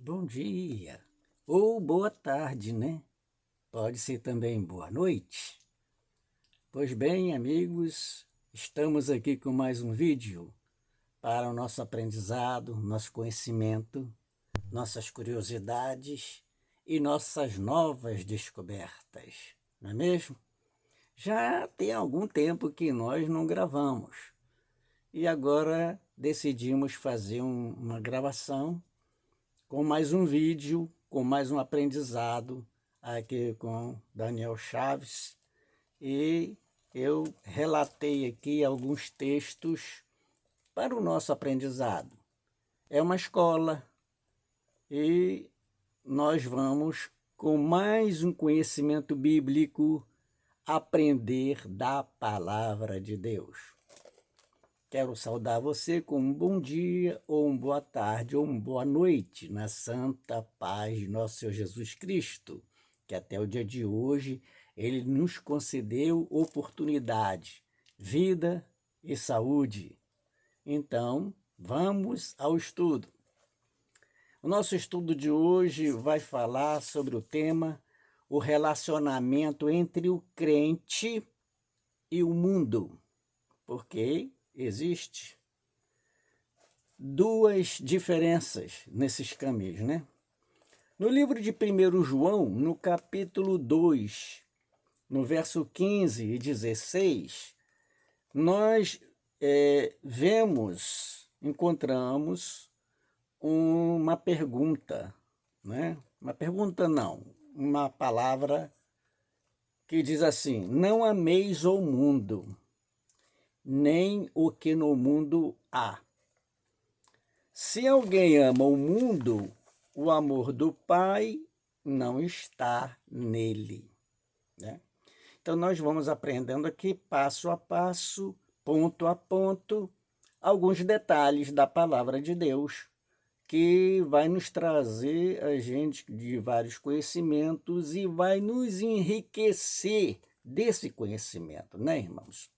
Bom dia, ou boa tarde, né? Pode ser também boa noite. Pois bem, amigos, estamos aqui com mais um vídeo para o nosso aprendizado, nosso conhecimento, nossas curiosidades e nossas novas descobertas, não é mesmo? Já tem algum tempo que nós não gravamos e agora decidimos fazer uma gravação com mais um vídeo, com mais um aprendizado aqui com Daniel Chaves. E eu relatei aqui alguns textos para o nosso aprendizado. É uma escola e nós vamos, com mais um conhecimento bíblico, aprender da palavra de Deus. Quero saudar você com um bom dia, ou uma boa tarde, ou uma boa noite, na santa paz de nosso Senhor Jesus Cristo, que até o dia de hoje Ele nos concedeu oportunidade, vida e saúde. Então, vamos ao estudo. O nosso estudo de hoje vai falar sobre o tema o relacionamento entre o crente e o mundo, porque existe duas diferenças nesses caminhos, né? No livro de 1 João, no capítulo 2, no verso 15 e 16, nós encontramos uma pergunta, né? Uma pergunta não, uma palavra que diz assim: não ameis o mundo, nem o que no mundo há. Se alguém ama o mundo, o amor do Pai não está nele, né? Então, nós vamos aprendendo aqui, passo a passo, ponto a ponto, alguns detalhes da palavra de Deus, que vai nos trazer a gente de vários conhecimentos e vai nos enriquecer desse conhecimento, né, irmãos?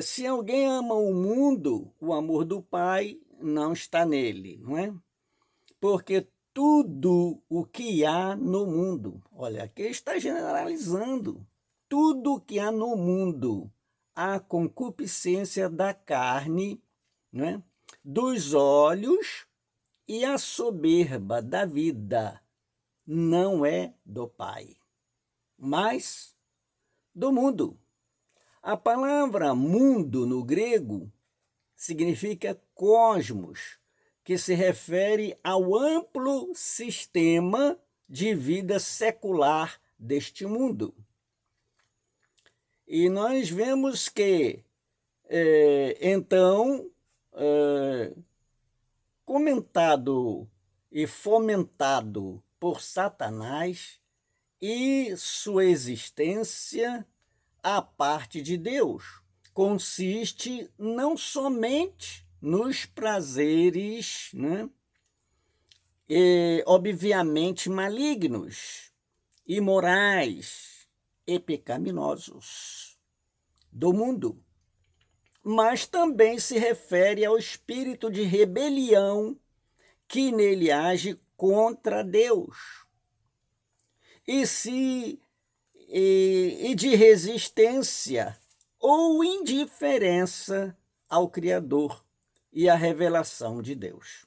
Se alguém ama o mundo, o amor do Pai não está nele, não é? Porque tudo o que há no mundo, olha, aqui está generalizando, tudo o que há no mundo, a concupiscência da carne, não é? Dos olhos e a soberba da vida, não é do Pai, mas do mundo. A palavra mundo no grego significa cosmos, que se refere ao amplo sistema de vida secular deste mundo. E nós vemos que, comentado e fomentado por Satanás e sua existência a parte de Deus consiste não somente nos prazeres, né, obviamente malignos, imorais e pecaminosos do mundo, mas também se refere ao espírito de rebelião que nele age contra Deus e de resistência ou indiferença ao Criador e à revelação de Deus.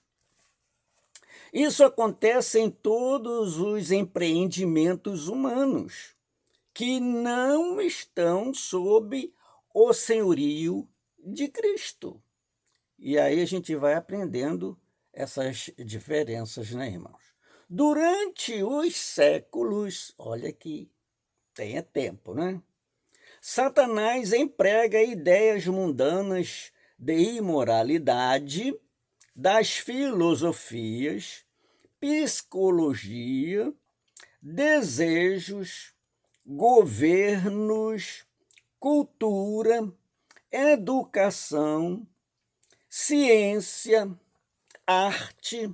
Isso acontece em todos os empreendimentos humanos que não estão sob o senhorio de Cristo. E aí a gente vai aprendendo essas diferenças, né, irmãos? Durante os séculos, olha aqui, tenha tempo, né? Satanás emprega ideias mundanas de imoralidade das filosofias, psicologia, desejos, governos, cultura, educação, ciência, arte,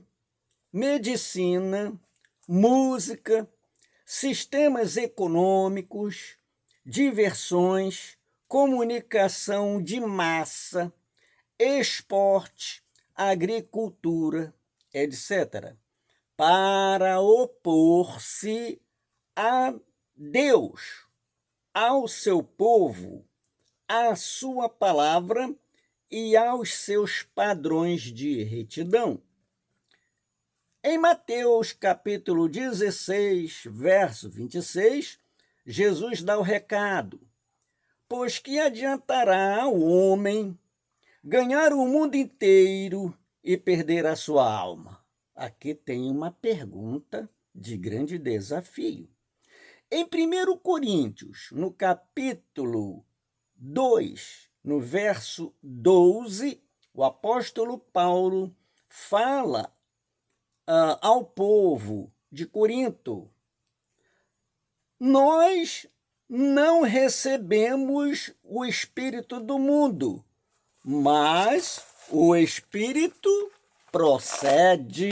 medicina, música, sistemas econômicos, diversões, comunicação de massa, esporte, agricultura etc., para opor-se a Deus, ao seu povo, à sua palavra e aos seus padrões de retidão. Em Mateus capítulo 16, verso 26, Jesus dá o recado: pois que adiantará o homem ganhar o mundo inteiro e perder a sua alma? Aqui tem uma pergunta de grande desafio. Em 1 Coríntios, no capítulo 2, no verso 12, o apóstolo Paulo fala ao povo de Corinto: nós não recebemos o Espírito do mundo, mas o Espírito procede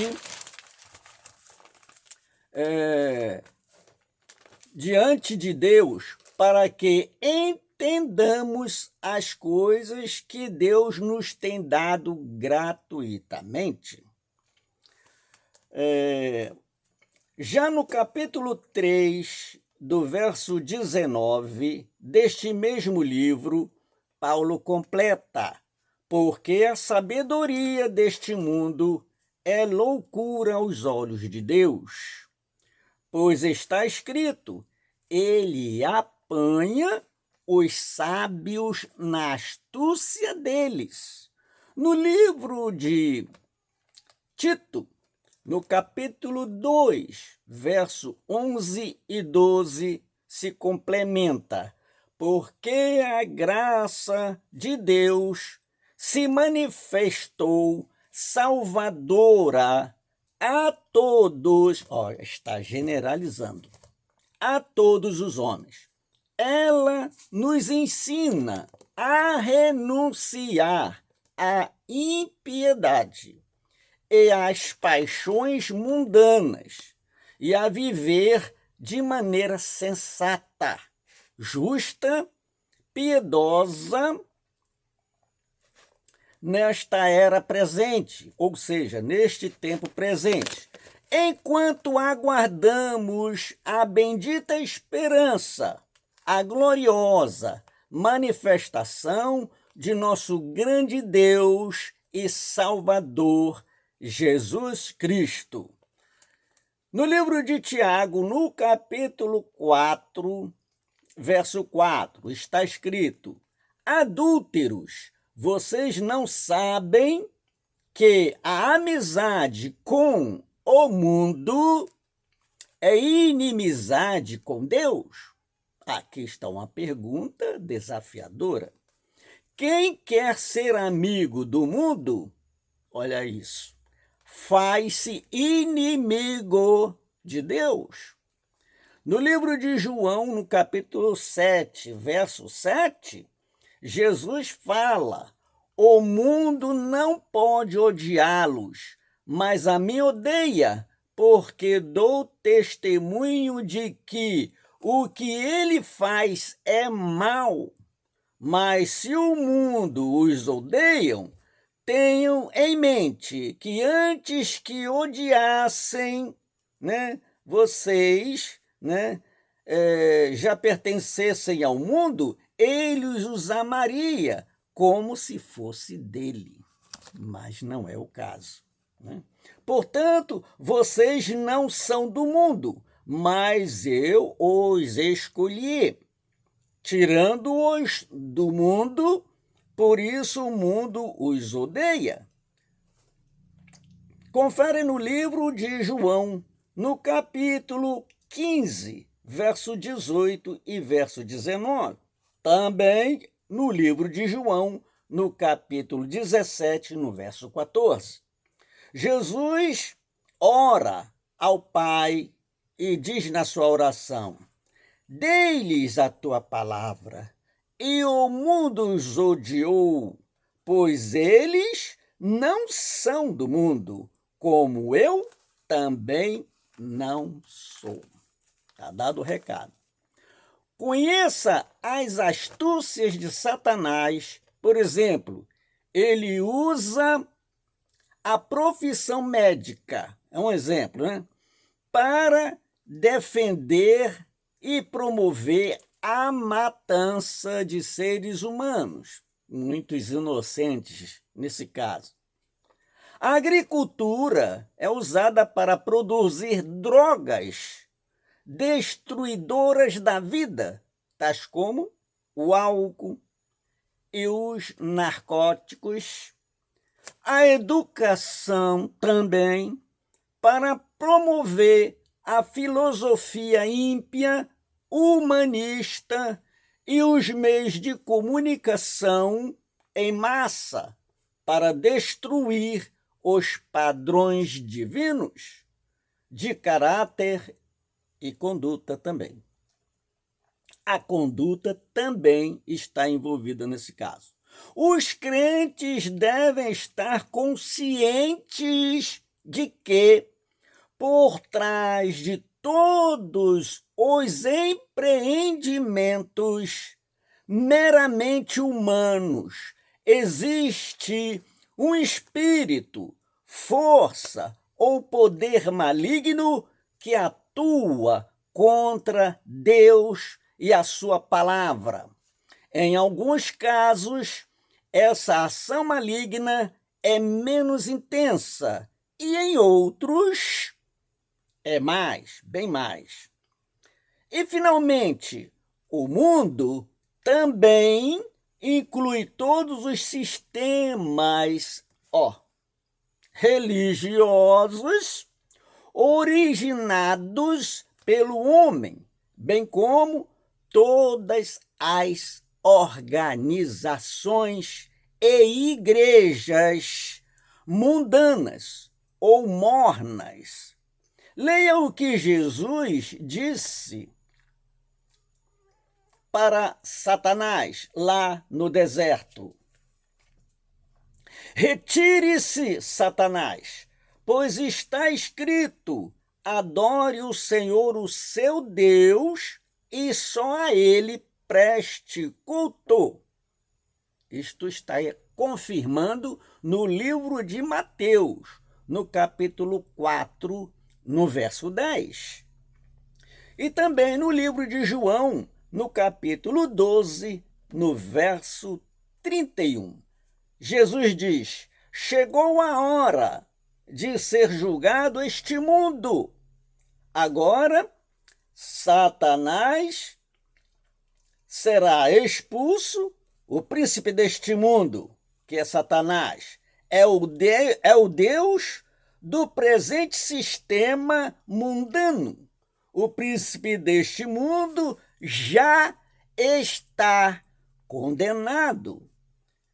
diante de Deus para que entendamos as coisas que Deus nos tem dado gratuitamente. Já no capítulo 3, do verso 19 deste mesmo livro, Paulo completa: porque a sabedoria deste mundo é loucura aos olhos de Deus. Pois está escrito: ele apanha os sábios na astúcia deles. No livro de Tito, no capítulo 2, verso 11 e 12, se complementa: porque a graça de Deus se manifestou salvadora a todos, está generalizando, a todos os homens. Ela nos ensina a renunciar à impiedade e às paixões mundanas e a viver de maneira sensata, justa, piedosa nesta era presente, ou seja, neste tempo presente, enquanto aguardamos a bendita esperança, a gloriosa manifestação de nosso grande Deus e Salvador, Jesus Cristo. No livro de Tiago, no capítulo 4, verso 4, está escrito: adúlteros, vocês não sabem que a amizade com o mundo é inimizade com Deus? Aqui está uma pergunta desafiadora. Quem quer ser amigo do mundo, olha isso, faz-se inimigo de Deus. No livro de João, no capítulo 7, verso 7, Jesus fala: o mundo não pode odiá-los, mas a mim odeia, porque dou testemunho de que o que ele faz é mal. Mas se o mundo os odeiam, tenham em mente que antes que odiassem, vocês, já pertencessem ao mundo, ele os amaria como se fosse dele. Mas não é o caso. Portanto, vocês não são do mundo, mas eu os escolhi, tirando-os do mundo, por isso o mundo os odeia. Confere no livro de João, no capítulo 15, verso 18 e verso 19. Também no livro de João, no capítulo 17, no verso 14. Jesus ora ao Pai e diz na sua oração: dê-lhes a tua palavra, e o mundo os odiou, pois eles não são do mundo, como eu também não sou. Está dado o recado. Conheça as astúcias de Satanás. Por exemplo, ele usa a profissão médica, é um exemplo, né? Para defender e promover a matança de seres humanos, muitos inocentes nesse caso. A agricultura é usada para produzir drogas destruidoras da vida, tais como o álcool e os narcóticos. A educação também para promover a filosofia ímpia, humanista e os meios de comunicação em massa para destruir os padrões divinos de caráter e conduta também. A conduta também está envolvida nesse caso. Os crentes devem estar conscientes de que, por trás de todos os empreendimentos meramente humanos, existe um espírito, força ou poder maligno que atua contra Deus e a sua palavra. Em alguns casos, essa ação maligna é menos intensa e em outros é mais, bem mais. E, finalmente, o mundo também inclui todos os sistemas religiosos originados pelo homem, bem como todas as organizações e igrejas mundanas ou mornas. Leia o que Jesus disse para Satanás lá no deserto. Retire-se, Satanás, pois está escrito: adore o Senhor, o seu Deus, e só a ele preste culto. Isto está confirmando no livro de Mateus, no capítulo 4, no verso 10. E também no livro de João, no capítulo 12, no verso 31. Jesus diz: chegou a hora de ser julgado este mundo. Agora, Satanás será expulso, o príncipe deste mundo, que é Satanás, é o Deus do presente sistema mundano. O príncipe deste mundo já está condenado.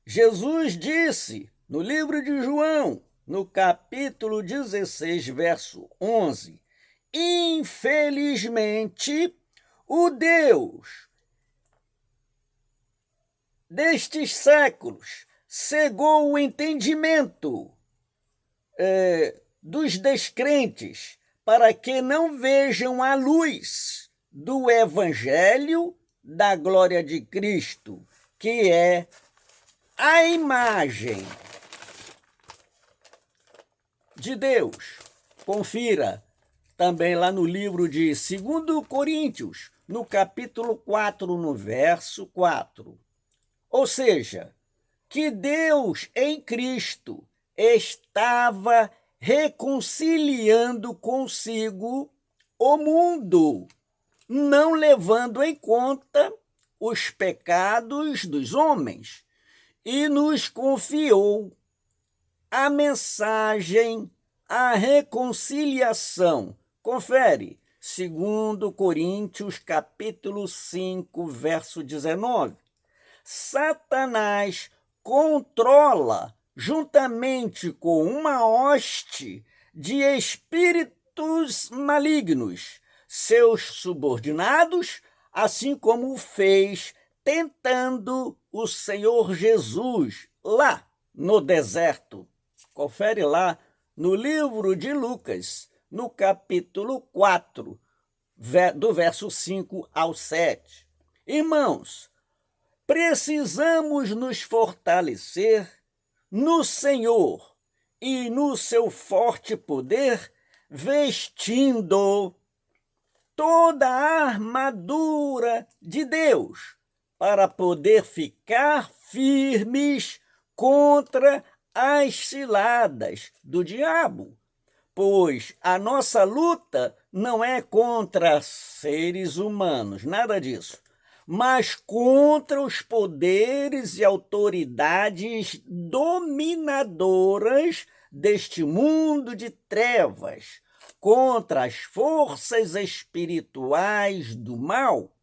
Jesus disse no livro de João, no capítulo 16, verso 11, infelizmente, o Deus destes séculos cegou o entendimento dos descrentes para que não vejam a luz do Evangelho da glória de Cristo, que é a imagem de Deus. Confira também lá no livro de 2 Coríntios, no capítulo 4, no verso 4. Ou seja, que Deus em Cristo estava reconciliando consigo o mundo, não levando em conta os pecados dos homens, e nos confiou a mensagem, a reconciliação. Confere, 2 Coríntios, capítulo 5, verso 19. Satanás controla, juntamente com uma hoste de espíritos malignos, seus subordinados, assim como fez tentando o Senhor Jesus lá no deserto. Confere lá no livro de Lucas, no capítulo 4, do verso 5 ao 7. Irmãos, precisamos nos fortalecer no Senhor e no seu forte poder, vestindo toda a armadura de Deus, para poder ficar firmes contra as ciladas do diabo. Pois a nossa luta não é contra seres humanos, nada disso, mas contra os poderes e autoridades dominadoras deste mundo de trevas, contra as forças espirituais do mal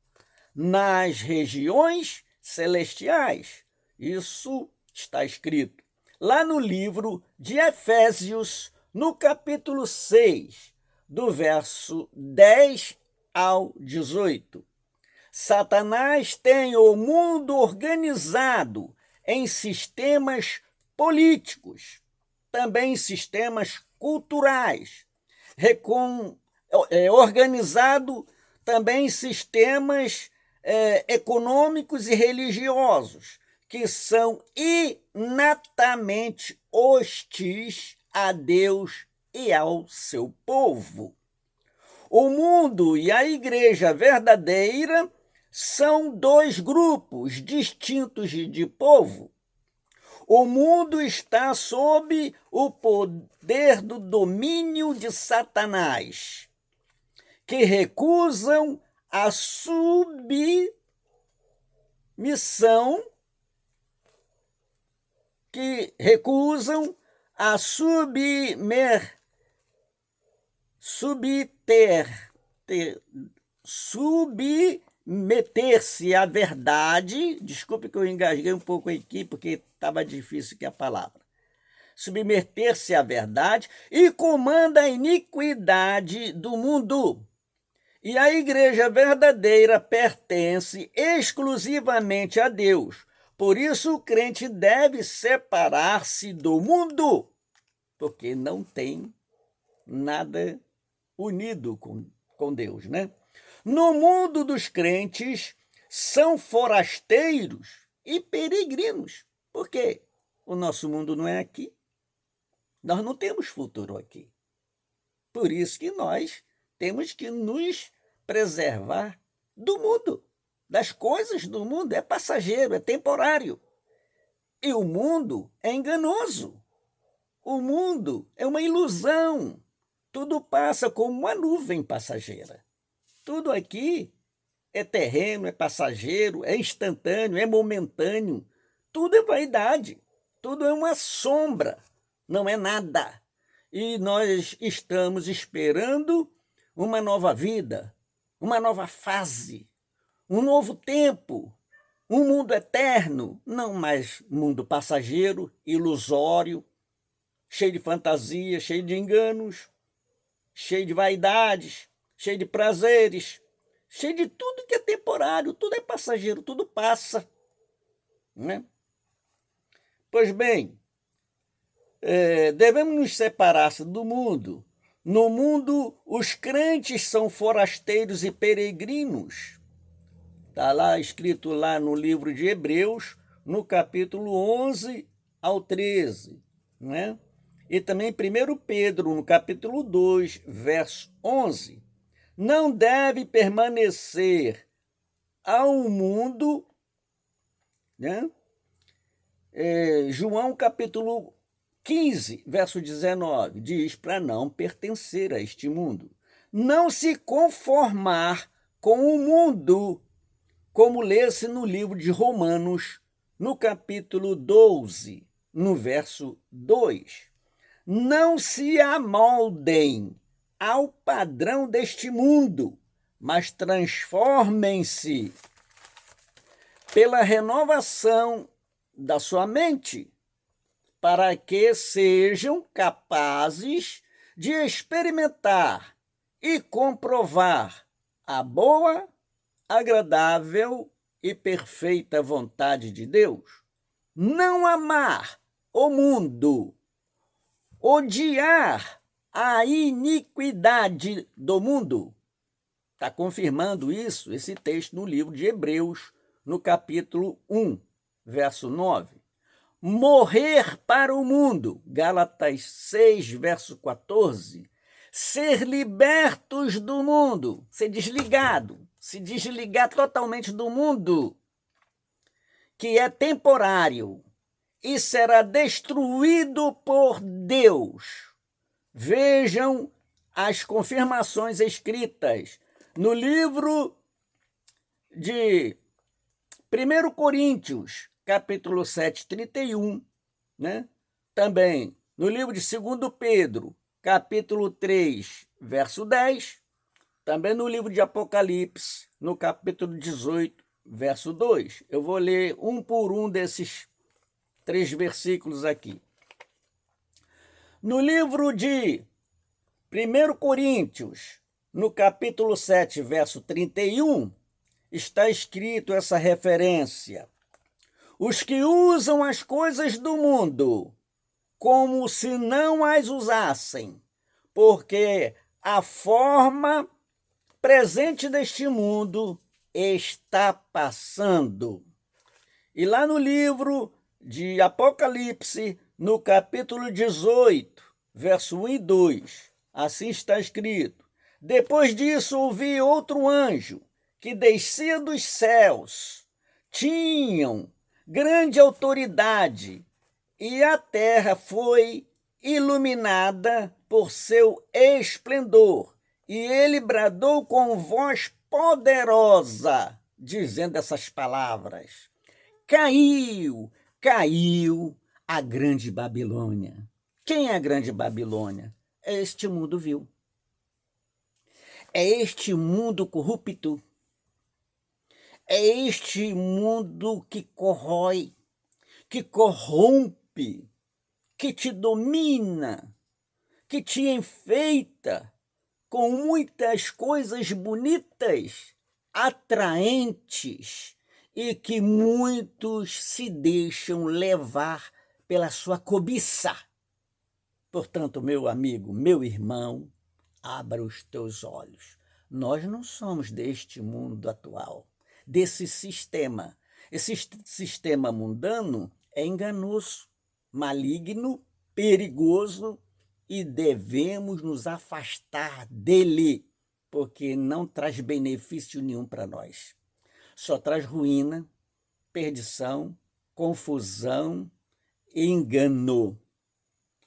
nas regiões celestiais. Isso está escrito lá no livro de Efésios, no capítulo 6, do verso 10 ao 18. Satanás tem o mundo organizado em sistemas políticos, também sistemas culturais, organizado também em sistemas econômicos e religiosos, que são inatamente hostis a Deus e ao seu povo. O mundo e a igreja verdadeira são dois grupos distintos de povo. O mundo está sob o poder do domínio de Satanás, que recusam a submissão, submeter-se à verdade. Desculpe que eu engasguei um pouco aqui, porque estava difícil aqui a palavra. Submeter-se à verdade e comanda a iniquidade do mundo. E a igreja verdadeira pertence exclusivamente a Deus. Por isso o crente deve separar-se do mundo, porque não tem nada unido com Deus, né? No mundo dos crentes, são forasteiros e peregrinos. Por quê? O nosso mundo não é aqui. Nós não temos futuro aqui. Por isso que nós temos que nos preservar do mundo, das coisas do mundo. É passageiro, é temporário. E o mundo é enganoso. O mundo é uma ilusão. Tudo passa como uma nuvem passageira. Tudo aqui é terreno, é passageiro, é instantâneo, é momentâneo. Tudo é vaidade. Tudo é uma sombra. Não é nada. E nós estamos esperando uma nova vida, uma nova fase, um novo tempo, um mundo eterno, não mais mundo passageiro, ilusório, cheio de fantasia, cheio de enganos, cheio de vaidades, cheio de prazeres, cheio de tudo que é temporário, tudo é passageiro, tudo passa, né? Pois bem, devemos nos separar do mundo. No mundo, os crentes são forasteiros e peregrinos. Está lá escrito lá no livro de Hebreus, no capítulo 11 ao 13, né? E também 1 Pedro, no capítulo 2, verso 11. Não deve permanecer ao mundo, né? João capítulo 15, verso 19, diz para não pertencer a este mundo. Não se conformar com o mundo, como lê-se no livro de Romanos, no capítulo 12, no verso 2. Não se amoldem ao padrão deste mundo, mas transformem-se pela renovação da sua mente, para que sejam capazes de experimentar e comprovar a boa, agradável e perfeita vontade de Deus. Não amar o mundo, odiar a iniquidade do mundo. Está confirmando isso, esse texto no livro de Hebreus, no capítulo 1, verso 9. morrer para o mundo, Gálatas 6, verso 14, ser libertos do mundo, ser desligado, se desligar totalmente do mundo, que é temporário, e será destruído por Deus. Vejam as confirmações escritas no livro de 1 Coríntios, capítulo 7, 31, né? Também no livro de 2 Pedro, capítulo 3, verso 10, também no livro de Apocalipse, no capítulo 18, verso 2. Eu vou ler um por um desses 3 versículos aqui. No livro de 1 Coríntios, no capítulo 7, verso 31, está escrito essa referência: os que usam as coisas do mundo como se não as usassem, porque a forma presente deste mundo está passando. E lá no livro de Apocalipse, no capítulo 18, verso 1 e 2, assim está escrito: depois disso ouvi outro anjo que descia dos céus. Tinham grande autoridade, e a terra foi iluminada por seu esplendor. E ele bradou com voz poderosa, dizendo essas palavras: caiu, caiu a grande Babilônia. Quem é a grande Babilônia? É este mundo vil. É este mundo corrupto. É este mundo que corrói, que corrompe, que te domina, que te enfeita com muitas coisas bonitas, atraentes, e que muitos se deixam levar pela sua cobiça. Portanto, meu amigo, meu irmão, abra os teus olhos. Nós não somos deste mundo atual, desse sistema. Esse sistema mundano é enganoso, maligno, perigoso, e devemos nos afastar dele, porque não traz benefício nenhum para nós. Só traz ruína, perdição, confusão e engano.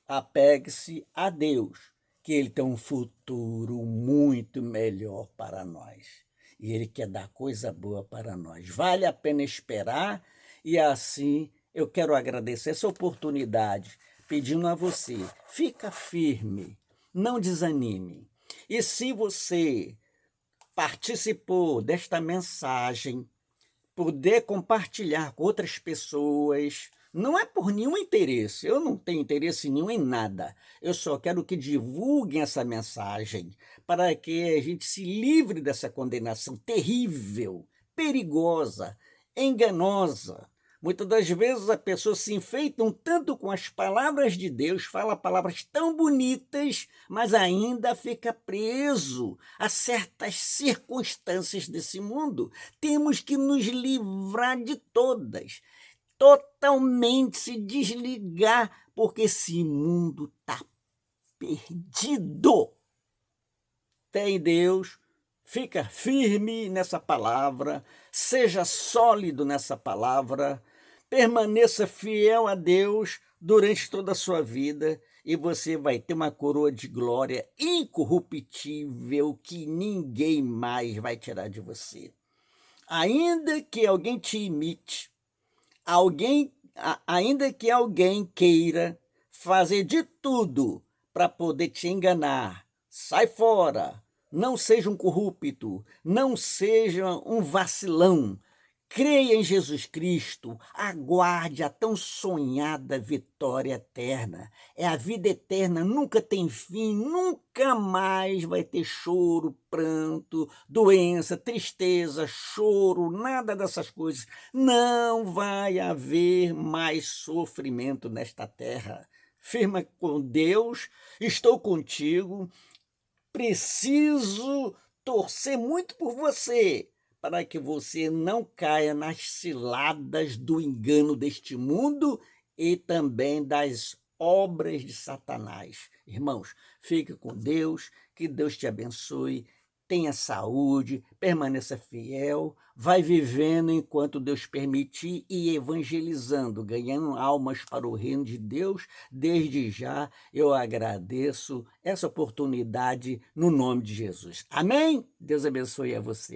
Apegue-se a Deus, que Ele tem um futuro muito melhor para nós. E Ele quer dar coisa boa para nós. Vale a pena esperar, e assim eu quero agradecer essa oportunidade, pedindo a você, fica firme, não desanime. E se você participou desta mensagem, poder compartilhar com outras pessoas, não é por nenhum interesse, eu não tenho interesse nenhum em nada, eu só quero que divulguem essa mensagem para que a gente se livre dessa condenação terrível, perigosa, enganosa. Muitas das vezes as pessoas se enfeitam tanto com as palavras de Deus, fala palavras tão bonitas, mas ainda fica preso a certas circunstâncias desse mundo. Temos que nos livrar de todas, totalmente se desligar, porque esse mundo está perdido. Tem Deus, fica firme nessa palavra, seja sólido nessa palavra, permaneça fiel a Deus durante toda a sua vida, e você vai ter uma coroa de glória incorruptível que ninguém mais vai tirar de você. Ainda que alguém te imite, ainda que alguém queira fazer de tudo para poder te enganar, sai fora. Não seja um corrupto, não seja um vacilão. Creia em Jesus Cristo, aguarde a tão sonhada vitória eterna. É a vida eterna, nunca tem fim, nunca mais vai ter choro, pranto, doença, tristeza, choro, nada dessas coisas. Não vai haver mais sofrimento nesta terra. Firma com Deus, estou contigo. Preciso torcer muito por você, para que você não caia nas ciladas do engano deste mundo e também das obras de Satanás. Irmãos, fique com Deus, que Deus te abençoe, tenha saúde, permaneça fiel, vai vivendo enquanto Deus permitir e evangelizando, ganhando almas para o reino de Deus. Desde já eu agradeço essa oportunidade no nome de Jesus. Amém? Deus abençoe a você.